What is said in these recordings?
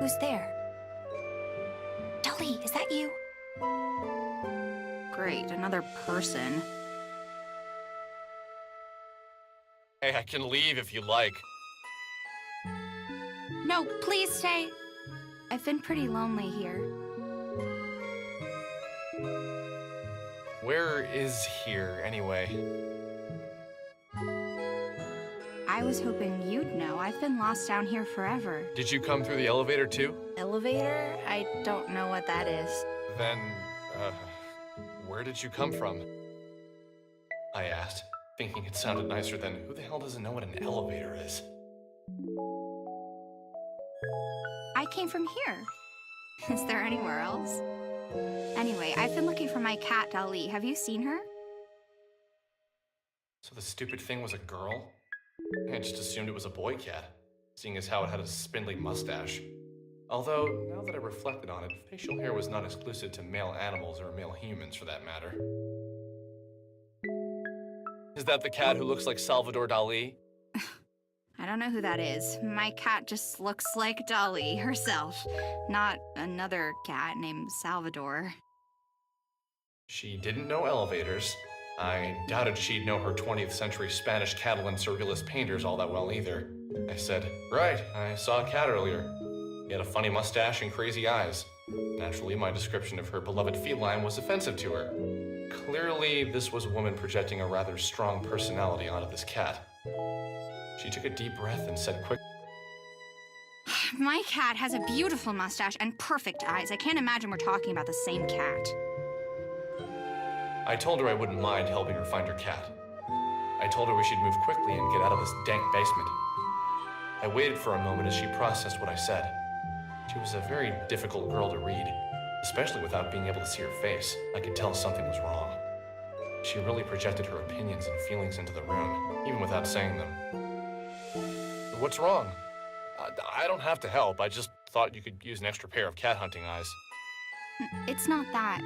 Who's there? Dolly, is that you? Great, another person. Hey, I can leave if you like. No, please stay. I've been pretty lonely here. Where is here, anyway? I was hoping you'd know. I've been lost down here forever. Did you come through the elevator, too? Elevator? I don't know what that is. Then, where did you come from? I asked, thinking it sounded nicer than, who the hell doesn't know what an elevator is? I came from here. Is there anywhere else? Anyway, I've been looking for my cat, Dolly. Have you seen her? So the stupid thing was a girl? I just assumed it was a boy cat, seeing as how it had a spindly mustache. Although, now that I reflected on it, facial hair was not exclusive to male animals or male humans for that matter. Is that the cat who looks like Salvador Dali? I don't know who that is. My cat just looks like Dolly herself, not another cat named Salvador. She didn't know elevators. I doubted she'd know her 20th century Spanish Catalan surrealist painters all that well either. I said, right, I saw a cat earlier. He had a funny mustache and crazy eyes. Naturally, my description of her beloved feline was offensive to her. Clearly, this was a woman projecting a rather strong personality onto this cat. She took a deep breath and said quick, My cat has a beautiful mustache and perfect eyes. I can't imagine we're talking about the same cat. I told her I wouldn't mind helping her find her cat. I told her we should move quickly and get out of this dank basement. I waited for a moment as she processed what I said. She was a very difficult girl to read, especially without being able to see her face. I could tell something was wrong. She really projected her opinions and feelings into the room, even without saying them. What's wrong? I don't have to help. I just thought you could use an extra pair of cat hunting eyes. It's not that.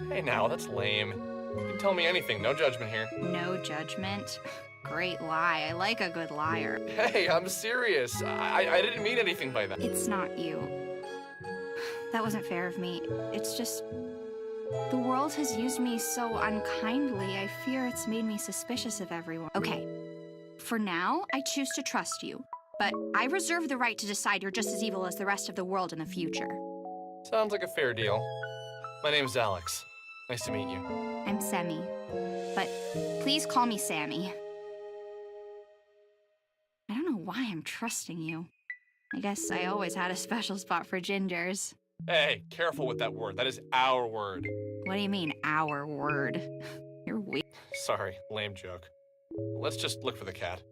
Hey now, that's lame. You can tell me anything, no judgment here. No judgment. Great lie. I like a good liar. Hey, I'm serious. I didn't mean anything by that. It's not you. That wasn't fair of me. It's just... the world has used me so unkindly, I fear it's made me suspicious of everyone. Okay. For now, I choose to trust you. But I reserve the right to decide you're just as evil as the rest of the world in the future. Sounds like a fair deal. My name's Alex. Nice to meet you. I'm Semi. But please call me Sammy. I don't know why I'm trusting you. I guess I always had a special spot for gingers. Hey, careful with that word. That is our word. What do you mean, our word? You're weird. Sorry, lame joke. Let's just look for the cat.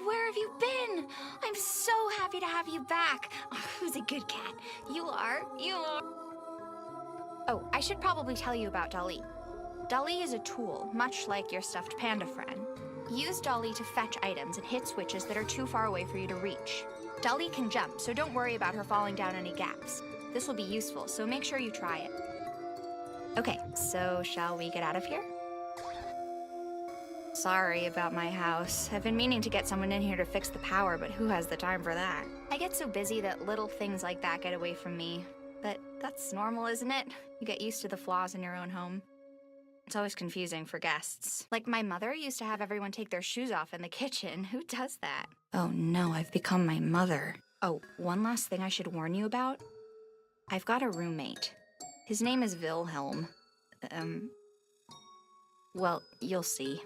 where have you been? I'm so happy to have you back. Oh, who's a good cat? You are. Oh, I should probably tell you about Dolly. Dolly is a tool, much like your stuffed panda friend. Use Dolly to fetch items and hit switches that are too far away for you to reach. Dolly can jump, so don't worry about her falling down any gaps. This will be useful, so make sure you try it. Okay, so shall we get out of here? Sorry about my house. I've been meaning to get someone in here to fix the power, but who has the time for that? I get so busy that little things like that get away from me. But that's normal, isn't it? You get used to the flaws in your own home. It's always confusing for guests. Like my mother used to have everyone take their shoes off in the kitchen. Who does that? Oh no, I've become my mother. Oh, one last thing I should warn you about. I've got a roommate. His name is Wilhelm. Well, you'll see.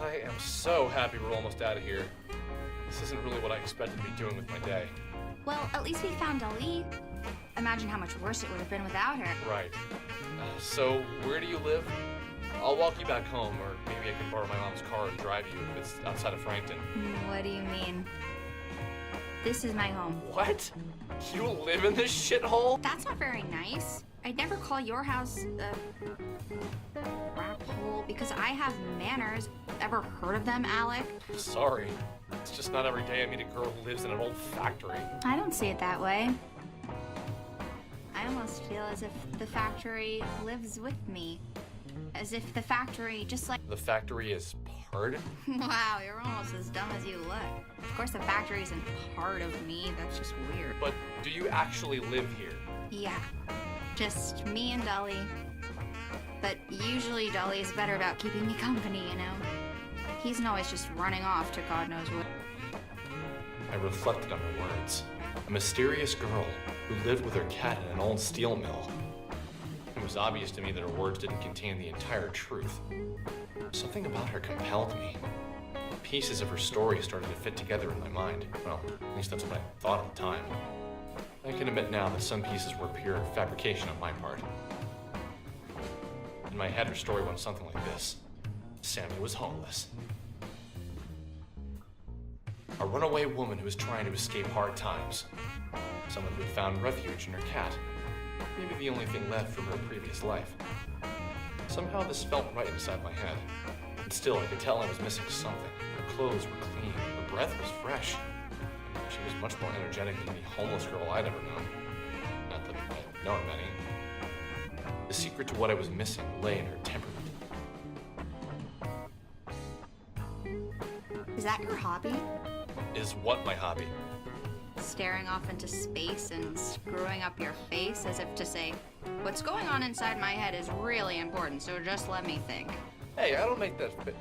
I am so happy we're almost out of here. This isn't really what I expected to be doing with my day. Well, at least we found Ali. Imagine how much worse it would have been without her. Right. So, where do you live? I'll walk you back home, or maybe I can borrow my mom's car and drive you if it's outside of Frankton. What do you mean? This is my home. What? You live in this shithole? That's not very nice. I'd never call your house a crap hole because I have manners. Ever heard of them, Alec? Sorry. It's just not every day I meet a girl who lives in an old factory. I don't see it that way. I almost feel as if the factory lives with me. As if the factory, just like... The factory is part? Wow, you're almost as dumb as you look. Of course the factory isn't part of me, that's just weird. But do you actually live here? Yeah, just me and Dolly. But usually Dolly's better about keeping me company, you know? He isn't always just running off to God knows what. I reflected on her words. A mysterious girl who lived with her cat in an old steel mill. It was obvious to me that her words didn't contain the entire truth. Something about her compelled me. Pieces of her story started to fit together in my mind. Well, at least that's what I thought at the time. I can admit now that some pieces were pure fabrication on my part. In my head, her story went something like this. Sammy was homeless. A runaway woman who was trying to escape hard times. Someone who had found refuge in her cat. Maybe the only thing left from her previous life. Somehow this felt right inside my head. But still, I could tell I was missing something. Her clothes were clean. Her breath was fresh. She was much more energetic than any homeless girl I'd ever known. Not that I'd known many. The secret to what I was missing lay in her temperament. Is that your hobby? Is what my hobby? Staring off into space and screwing up your face as if to say, what's going on inside my head is really important, so just let me think. Hey, I don't make that fit.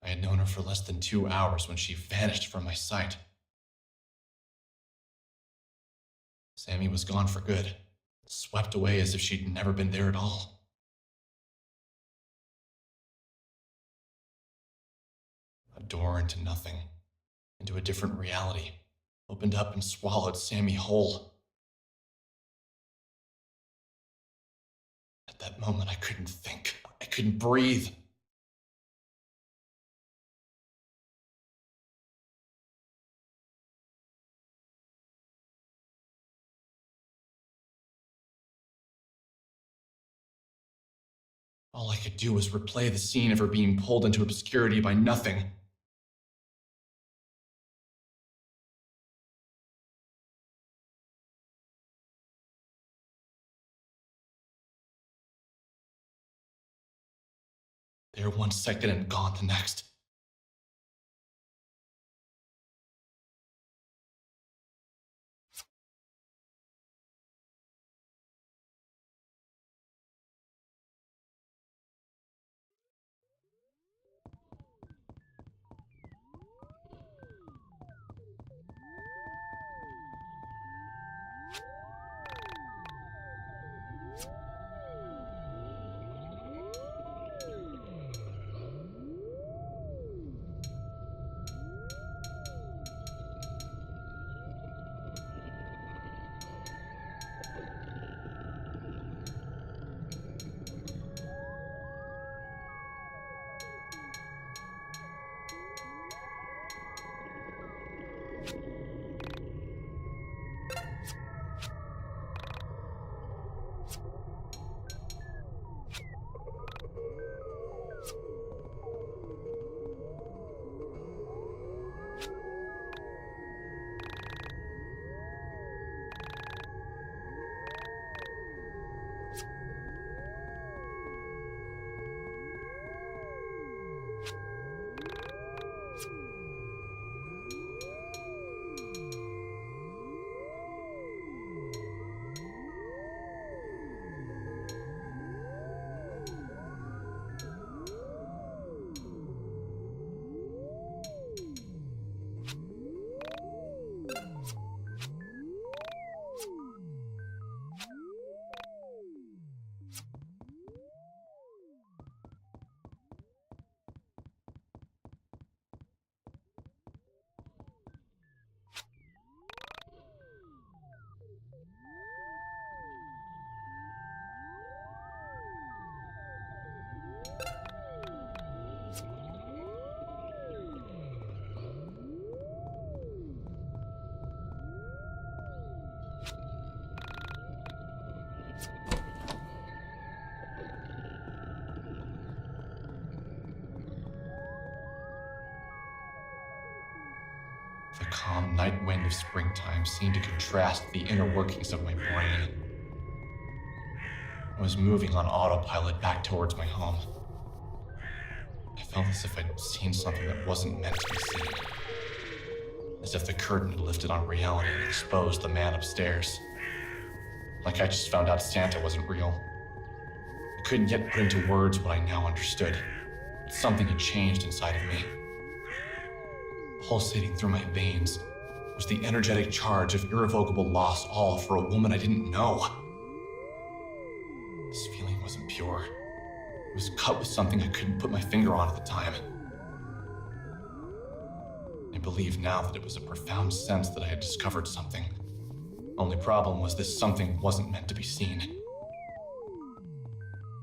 I had known her for less than 2 hours when she vanished from my sight. Sammy was gone for good, swept away as if she'd never been there at all. A door into nothing, into a different reality, opened up and swallowed Sammy whole. At that moment, I couldn't think. I couldn't breathe. All I could do was replay the scene of her being pulled into obscurity by nothing. There one second and gone the next. warm night wind of springtime seemed to contrast the inner workings of my brain. I was moving on autopilot back towards my home. I felt as if I'd seen something that wasn't meant to be seen. As if the curtain had lifted on reality and exposed the man upstairs. Like I just found out Santa wasn't real. I couldn't yet put into words what I now understood. But something had changed inside of me. Pulsating through my veins was the energetic charge of irrevocable loss, all for a woman I didn't know. This feeling wasn't pure. It was cut with something I couldn't put my finger on at the time. I believe now that it was a profound sense that I had discovered something. Only problem was this something wasn't meant to be seen.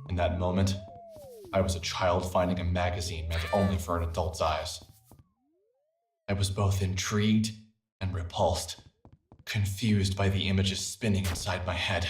In that moment, I was a child finding a magazine meant only for an adult's eyes. I was both intrigued and repulsed, confused by the images spinning inside my head.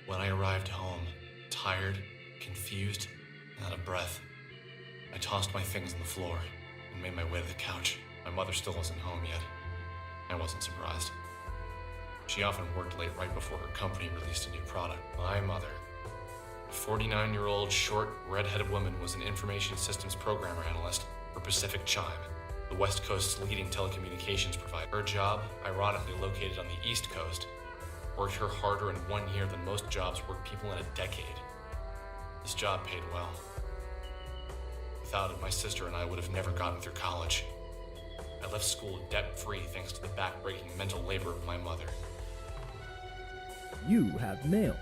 When I arrived home, tired, confused, and out of breath, I tossed my things on the floor and made my way to the couch. My mother still wasn't home yet. I wasn't surprised. She often worked late right before her company released a new product. My mother, a 49-year-old, short, red-headed woman, was an information systems programmer analyst for Pacific Chime, the West Coast's leading telecommunications provider. Her job, ironically located on the East Coast, worked her harder in 1 year than most jobs work people in a decade. This job paid well. Without it, my sister and I would have never gotten through college. I left school debt-free thanks to the back-breaking mental labor of my mother. You have mail.